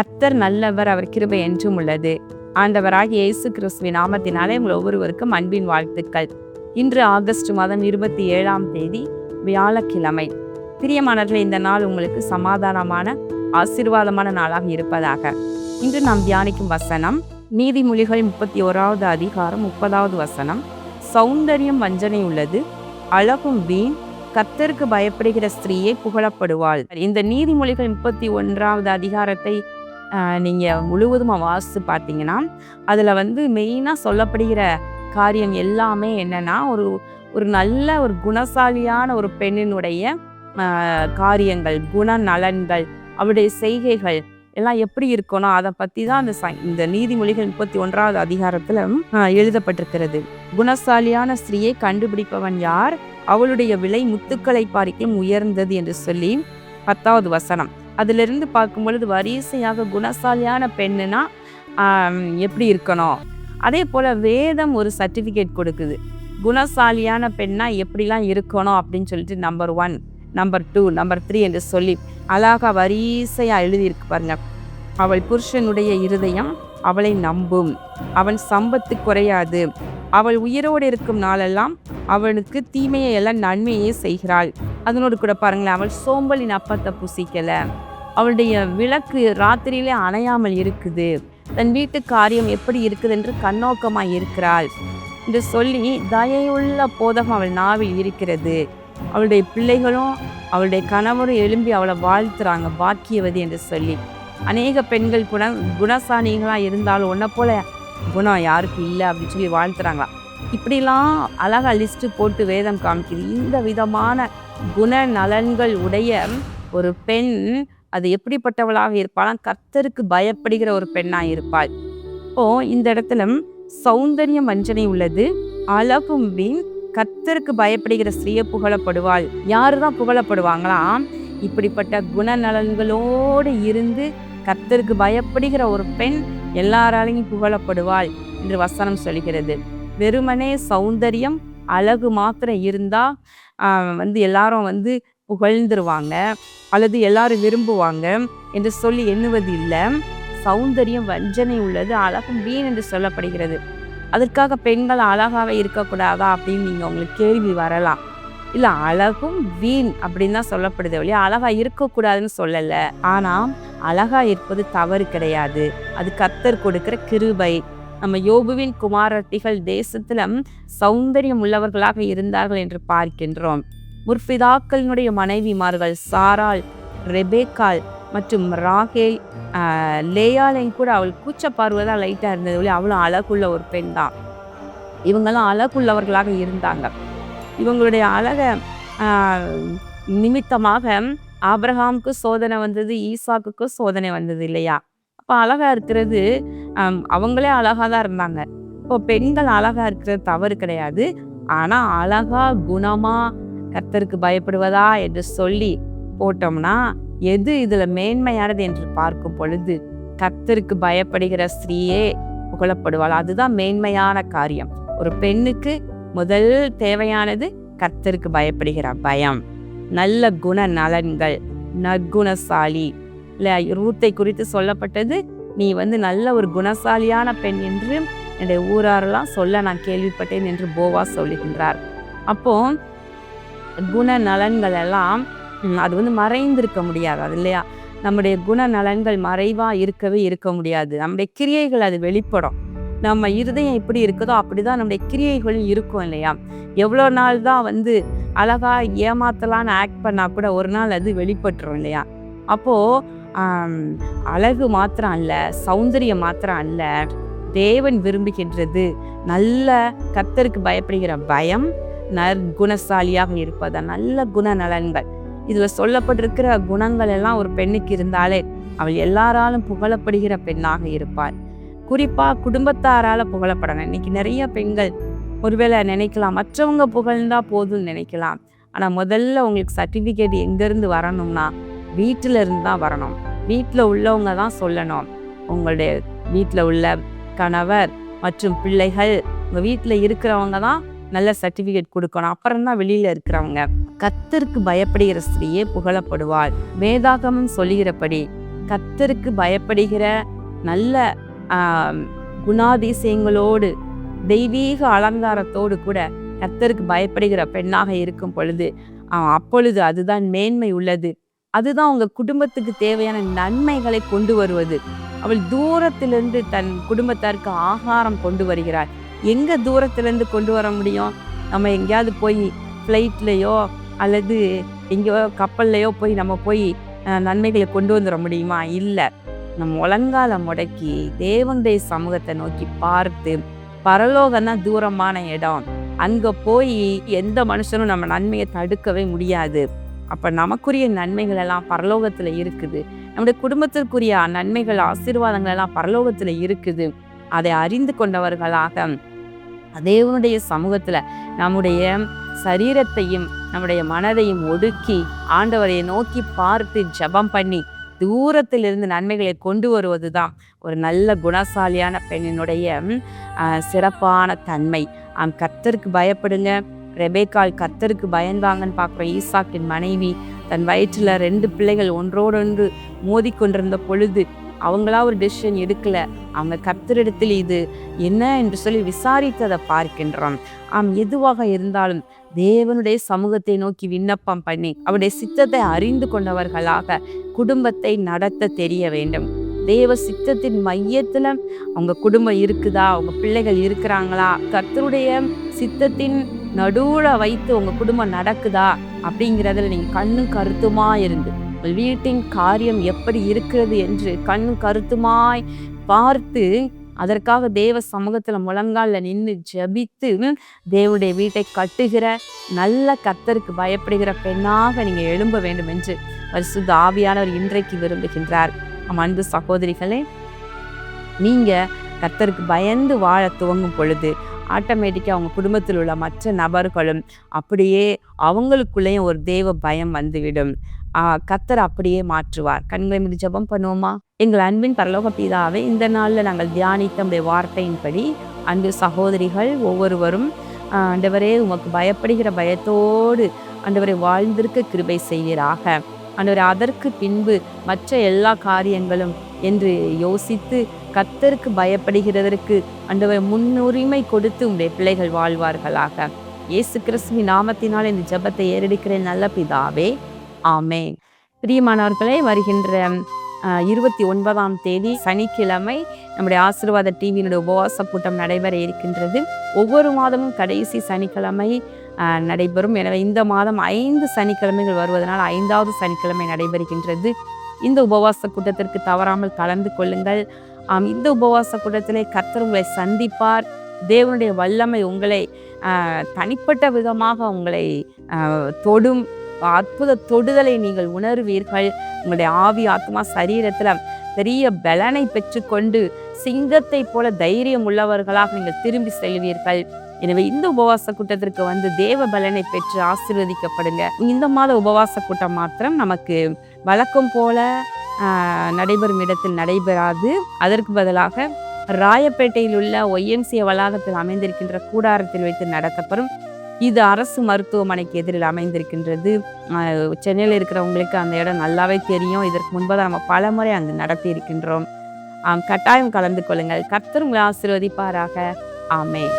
கர்த்தர் நல்லவர், அவர் கிருபை என்றும் உள்ளது. ஆண்டவராகிய இயேசு கிறிஸ்துவின் நாமத்தினாலே உங்கள் ஒவ்வொருவருக்கும் அன்பின் வாழ்த்துக்கள். இன்று ஆகஸ்ட் மாதம் 27ஆம் தேதி வியாழக்கிழமை. பிரியமானவர்களே, இந்த நாள் உங்களுக்கு சமாதானமான ஆசீர்வாதமான நாளாக இருப்பதாக. இன்று நாம் தியானிக்கும் வசனம் நீதிமொழிகள் 31வது அதிகாரம் 30வது வசனம். சௌந்தரியம் வஞ்சனை உள்ளது, அழகும் வீண், கர்த்தருக்கு பயப்படுகிற ஸ்திரீயே புகழப்படுவாள். இந்த நீதிமொழிகள் 31வது அதிகாரத்தை நீங்கள் முழுவதுமாக வாசித்து பார்த்தீங்கன்னா அதில் மெயினாக சொல்லப்படுகிற காரியம் எல்லாமே என்னன்னா, ஒரு நல்ல ஒரு குணசாலியான ஒரு பெண்ணினுடைய காரியங்கள், குணநலன்கள், அவருடைய செய்கைகள் எல்லாம் எப்படி இருக்கணும் அதை பற்றி தான் இந்த நீதிமொழிகள் 31வது அதிகாரத்தில் எழுதப்பட்டிருக்கிறது. குணசாலியான ஸ்திரீயை கண்டுபிடிப்பவன் யார்? அவளுடைய விலை முத்துக்களை பார்க்கிலும் உயர்ந்தது என்று சொல்லி 10வது வசனம். அதிலிருந்து பார்க்கும் பொழுது வரிசையாக குணசாலியான பெண்ணுனா எப்படி இருக்கணும், அதே போல் வேதம் ஒரு சர்டிஃபிகேட் கொடுக்குது. குணசாலியான பெண்ணா எப்படிலாம் இருக்கணும் அப்படின்னு சொல்லிட்டு நம்பர் 1, நம்பர் 2, நம்பர் 3 என்று சொல்லி அழகாக வரிசையாக எழுதியிருக்கு பாருங்க. அவள் புருஷனுடைய இருதயம் அவளை நம்பும், அவன் சம்பத்து குறையாது, அவள் உயிரோடு இருக்கும் நாளெல்லாம் அவனுக்கு தீமையை எல்லாம் நன்மையே செய்கிறாள். அதனோடு கூட பாருங்களேன், அவள் சோம்பலின் அப்பத்தை புசிக்கலை, அவளுடைய விளக்கு ராத்திரியிலே அணையாமல் இருக்குது, தன் வீட்டு காரியம் எப்படி இருக்குது என்று கண்ணோக்கமாக இருக்கிறாள் என்று சொல்லி தயையுள்ள போதகம் அவள் நாவில் இருக்கிறது. அவளுடைய பிள்ளைகளும் அவளுடைய கணவரும் எழும்பி அவளை வாழ்த்துறாங்க, பாக்கியவதி என்று சொல்லி. அநேக பெண்கள் குணசாலிகளாக இருந்தாலும் ஒன்றை போல குணம் யாருக்கு இல்லை அப்படின்னு சொல்லி வாழ்த்துறாங்களாம். இப்படிலாம் அழகாக லிஸ்ட்டு போட்டு வேதம் காமிக்குது. இந்த விதமான குணநலன்கள் உடைய ஒரு பெண் அது எப்படிப்பட்டவளாக இருப்பாள்? கர்த்தருக்கு பயப்படுகிற ஒரு பெண்ணாக இருப்பாள். இந்த இடத்துல சௌந்தரியம் வஞ்சனை உள்ளது, அழகும் வீண், கர்த்தருக்கு பயப்படுகிற ஸ்திரீயை புகழப்படுவாள். யாரு தான் புகழப்படுவாங்களாம்? இப்படிப்பட்ட குணநலன்களோடு இருந்து கர்த்தருக்கு பயப்படுகிற ஒரு பெண் எல்லாராலையும் புகழப்படுவாள் என்று வசனம் சொல்கிறது. வெறுமனே சௌந்தரியம் அழகு மாத்திரம் இருந்தா எல்லாரும் புகழ்ந்துருவாங்க அல்லது எல்லாரும் விரும்புவாங்க என்று சொல்லி எண்ணுவது இல்லை. சௌந்தரியம் வஞ்சனை உள்ளது, அழகும் வீண் என்று சொல்லப்படுகிறது. அதற்காக பெண்கள் அழகாக இருக்கக்கூடாதா அப்படின்னு நீங்கள் உங்களுக்கு கேள்வி வரலாம். இல்லை, அழகும் வீண் அப்படின்னு தான் சொல்லப்படுது இல்லையா, அழகாக இருக்கக்கூடாதுன்னு சொல்லலை. ஆனால் அழகாக இருப்பது தவறு கிடையாது, அது கர்த்தர் கொடுக்கிற கிருபை. நம்ம யோபுவின் குமாரத்திகள் தேசத்தில் சௌந்தரியம் உள்ளவர்களாக இருந்தார்கள் என்று பார்க்கின்றோம். முற்பிதாக்களினுடைய மனைவிமார்கள் சாராள், ரெபேக்காள் மற்றும் ராகேல், லேயாலையும் கூட அவள் கூச்சப்பார்வதான் லைட்டாக இருந்தது இல்லையா, அவளும் அழகுள்ள ஒரு பெண் தான். இவங்கெல்லாம் அழகுள்ளவர்களாக இருந்தாங்க. இவங்களுடைய அழக நிமித்தமாக ஆபிரகாமுக்கு சோதனை வந்தது, ஈசாக்குக்கு சோதனை வந்தது இல்லையா. அப்போ அழகா இருக்கிறது, அவங்களே அழகா தான் இருந்தாங்க. இப்போ பெண்கள் அழகா இருக்கிறது தவறு கிடையாது. ஆனால் அழகா குணமா கர்த்தருக்கு பயப்படுவதா என்று சொல்லி போட்டோம்னா எது இதுல மேன்மையானது என்று பார்க்கும் பொழுது கர்த்தருக்கு பயப்படுகிற ஸ்திரீயே புகழப்படுவாள். அதுதான் மேன்மையான காரியம். ஒரு பெண்ணுக்கு முதல் தேவையானது கர்த்தருக்கு பயப்படுகிற பயம், நல்ல குண நலன்கள், நற்குணசாலி. இல்லை, ரூத்தை குறித்து சொல்லப்பட்டது, நீ நல்ல ஒரு குணசாலியான பெண் என்று என்னுடைய ஊராரெல்லாம் சொல்ல நான் கேள்விப்பட்டேன் என்று போவாஸ் சொல்லுகின்றார். அப்போ குணநலன்கள் எல்லாம் அது மறைந்திருக்க முடியாது, அது இல்லையா. நம்முடைய குணநலன்கள் மறைவாக இருக்க முடியாது. நம்முடைய கிரியைகள் அது வெளிப்படும். நம்ம இருதயம் எப்படி இருக்குதோ அப்படிதான் நம்முடைய கிரியைகளும் இருக்கும் இல்லையா. எவ்வளோ நாள் தான் அழகா ஏமாத்தலான்னு ஆக்ட் பண்ணா கூட ஒரு நாள் அது வெளிப்பட்டுரும் இல்லையா. அப்போ அழகு மாத்திரம் அல்ல, சௌந்தரியம் மாத்திரம் அல்ல, தேவன் விரும்புகின்றது நல்ல கர்த்தருக்கு பயப்படுகிற பயம், நற்குணசாலியாக இருப்பதா, நல்ல குணநலன்கள். இதுல சொல்லப்பட்டிருக்கிற குணங்கள் எல்லாம் ஒரு பெண்ணுக்கு இருந்தாலே அவள் எல்லாராலும் புகழப்படுகிற பெண்ணாக இருப்பாள். குறிப்பா குடும்பத்தாரால புகழப்படணும். இன்னைக்கு நிறைய பெண்கள் ஒருவேளை நினைக்கலாம் மற்றவங்க புகழ்ந்தா போதும்னு நினைக்கலாம். ஆனா முதல்ல உங்களுக்கு சர்டிஃபிகேட் எங்கிருந்து வரணும்னா வீட்டில இருந்து தான் வரணும். வீட்டில் உள்ளவங்க தான் சொல்லணும். உங்களுடைய வீட்டில் உள்ள கணவர் மற்றும் பிள்ளைகள், உங்கள் வீட்டில் இருக்கிறவங்க தான் நல்ல சர்டிஃபிகேட் கொடுக்கணும். அப்புறம் தான் வெளியில் இருக்கிறவங்க. கர்த்தருக்கு பயப்படுகிற ஸ்திரீயே புகழப்படுவாள். வேதாகமம் சொல்லுகிறபடி கர்த்தருக்கு பயப்படுகிற நல்ல ஆஹ், குணாதிசயங்களோடு தெய்வீக அலங்காரத்தோடு கூட கர்த்தருக்கு பயப்படுகிற பெண்ணாக இருக்கும் பொழுது அப்பொழுது அதுதான் மேன்மை உள்ளது. அதுதான் உங்க குடும்பத்துக்கு தேவையான நன்மைகளை கொண்டு வருவது. அவள் தூரத்திலிருந்து தன் குடும்பத்தாருக்கு ஆகாரம் கொண்டு வருகிறாள். எங்க தூரத்திலிருந்து கொண்டு வர முடியும்? நம்ம எங்கேயாவது போய் ஃப்ளைட்லேயோ அல்லது எங்கேயோ கப்பல்லையோ போய் நம்ம போய் நன்மைகளை கொண்டு வந்துட முடியுமா? இல்லை. நம்ம முழங்கால முடக்கி தேவனுடைய சமூகத்தை நோக்கி பார்த்து, பரலோகம் தான் தூரமான இடம், அங்க போய் எந்த மனுஷனும் நம்ம நன்மையை தடுக்கவே முடியாது. அப்ப நமக்குரிய நன்மைகள் எல்லாம் பரலோகத்துல இருக்குது. நம்முடைய குடும்பத்திற்குரிய நன்மைகள், ஆசீர்வாதங்கள் எல்லாம் பரலோகத்துல இருக்குது. அதை அறிந்து கொண்டவர்களாக தேவனுடைய சமூகத்துல நம்முடைய சரீரத்தையும் நம்முடைய மனதையும் ஒடுக்கி ஆண்டவரை நோக்கி பார்த்து ஜெபம் பண்ணி தூரத்திலிருந்து நன்மைகளை கொண்டு வருவதுதான் ஒரு நல்ல குணசாலியான பெண்ணினுடைய சிறப்பான தன்மை. கர்த்தருக்கு பயப்படுங்க. ரெபேக்காள் கர்த்தருக்கு பயந்தாங்கன்னு பார்க்குறோம். ஈசாக்கின் மனைவி தன் வயிற்றுல 2 பிள்ளைகள் ஒன்றோடொன்று மோதி கொண்டிருந்த பொழுது அவங்களா ஒரு டெசிஷன் எடுக்கல. அவங்க கர்த்தரிடத்தில் இது என்ன என்று சொல்லி விசாரித்ததை பார்க்கின்றோம். எதுவாக இருந்தாலும் தேவனுடைய சமூகத்தை நோக்கி விண்ணப்பம் பண்ணி அவருடைய சித்தத்தை அறிந்து கொண்டவர்களாக குடும்பத்தை நடத்த தெரிய வேண்டும். தேவ சித்தத்தின் மையத்துல அவங்க குடும்பம் இருக்குதா, உங்க பிள்ளைகள் இருக்கிறாங்களா, கர்த்தருடைய சித்தத்தின் நடுவுல வைத்து உங்க குடும்பம் நடக்குதா அப்படிங்கிறதுல நீங்க கண்ணும் கருத்துமா இருந்து வீட்டின் காரியம் எப்படி இருக்கிறது என்று கண்ணும் கருத்துமாய் பார்த்து அதற்காக தேவ சமூகத்துல முழங்கால நின்று ஜெபித்து தேவனுடைய வீட்டை கட்டுகிற நல்ல கர்த்தருக்கு பயப்படுகிற பெண்ணாக நீங்க எழும்ப வேண்டும் என்று பரிசுத்த ஆவியானவர் இன்றைக்கு விரும்புகின்றார். அன்பு சகோதரிகளே, நீங்க கர்த்தருக்கு பயந்து வாழ துவங்கும் பொழுது ஆட்டோமேட்டிக்காக அவங்க குடும்பத்தில் உள்ள மற்ற நபர்களும் அப்படியே அவங்களுக்குள்ளேயும் ஒரு தேவ பயம் வந்துவிடும். கர்த்தர் அப்படியே மாற்றுவார். கண்களை மீது ஜெபம் பண்ணுவோமா? எங்கள் அன்பின் பரலோக பிதாவே, இந்த நாளில் நாங்கள் தியானித்த நம்முடைய வார்த்தையின்படி அன்பு சகோதரிகள் ஒவ்வொருவரும் ஆண்டவரே உமக்கு பயப்படுகிற பயத்தோடு ஆண்டவரை வாழ்ந்திருக்க கிருபை செய்வீராக. ஆண்டவரே, அதற்கு பின்பு மற்ற எல்லா காரியங்களும் என்று யோசித்து கர்த்தருக்கு பயப்படுகிறதற்கு ஆண்டவரை முன்னுரிமை கொடுத்து உங்களுடைய பிள்ளைகள் வாழ்வார்களாக. இயேசு கிறிஸ்துவின் நாமத்தினால் இந்த ஜெபத்தை ஏறெடுக்கிறேன் நல்ல பிதாவே, ஆமென். பிரியமானவர்களே, வருகின்ற 29ஆம் தேதி சனிக்கிழமை நம்முடைய ஆசீர்வாத டிவியினுடைய உபவாச கூட்டம் நடைபெற இருக்கின்றது. ஒவ்வொரு மாதமும் கடைசி சனிக்கிழமை நடைபெறும். எனவே இந்த மாதம் 5 சனிக்கிழமைகள் வருவதனால் 5வது சனிக்கிழமை நடைபெறுகின்றது. இந்த உபவாச கூட்டத்திற்கு தவறாமல் கலந்து கொள்ளுங்கள். இந்த உபவாச கூட்டத்திலே கர்த்தர் உங்களை சந்திப்பார். தேவனுடைய வல்லமை உங்களை தனிப்பட்ட விதமாக உங்களை தொடும். அற்புத தொடுதலை நீங்கள் உணர்வீர்கள். உங்களுடைய ஆவி, ஆத்மா, சரீரத்துல பெரிய பலனை பெற்றுக்கொண்டு சிங்கத்தை போல தைரியம் உள்ளவர்களாக நீங்கள் திரும்பி செல்வீர்கள். எனவே இந்த உபவாச கூட்டத்திற்கு வந்து தேவ பலனை பெற்று ஆசீர்வதிக்கப்படுங்க. இந்த மாத உபவாச கூட்டம் மாத்திரம் நமக்கு வழக்கம் போல நடைபெறும் இடத்தில் நடைபெறாது. அதற்கு பதிலாக ராயப்பேட்டையில் உள்ள OMCA வளாகத்தில் அமைந்திருக்கின்ற கூடாரத்தில் வைத்து நடத்தப்படும். இது அரசு மருத்துவமனைக்கு எதிரில் அமைந்திருக்கின்றது. சென்னையில் இருக்கிறவங்களுக்கு அந்த இடம் நல்லாவே தெரியும். இதற்கு முன்பதாக நம்ம பல முறை அங்கு நடத்தி இருக்கின்றோம். கட்டாயம் கலந்து கொள்ளுங்கள். கர்த்தர் உங்களை ஆசீர்வதிப்பாராக. ஆமென்.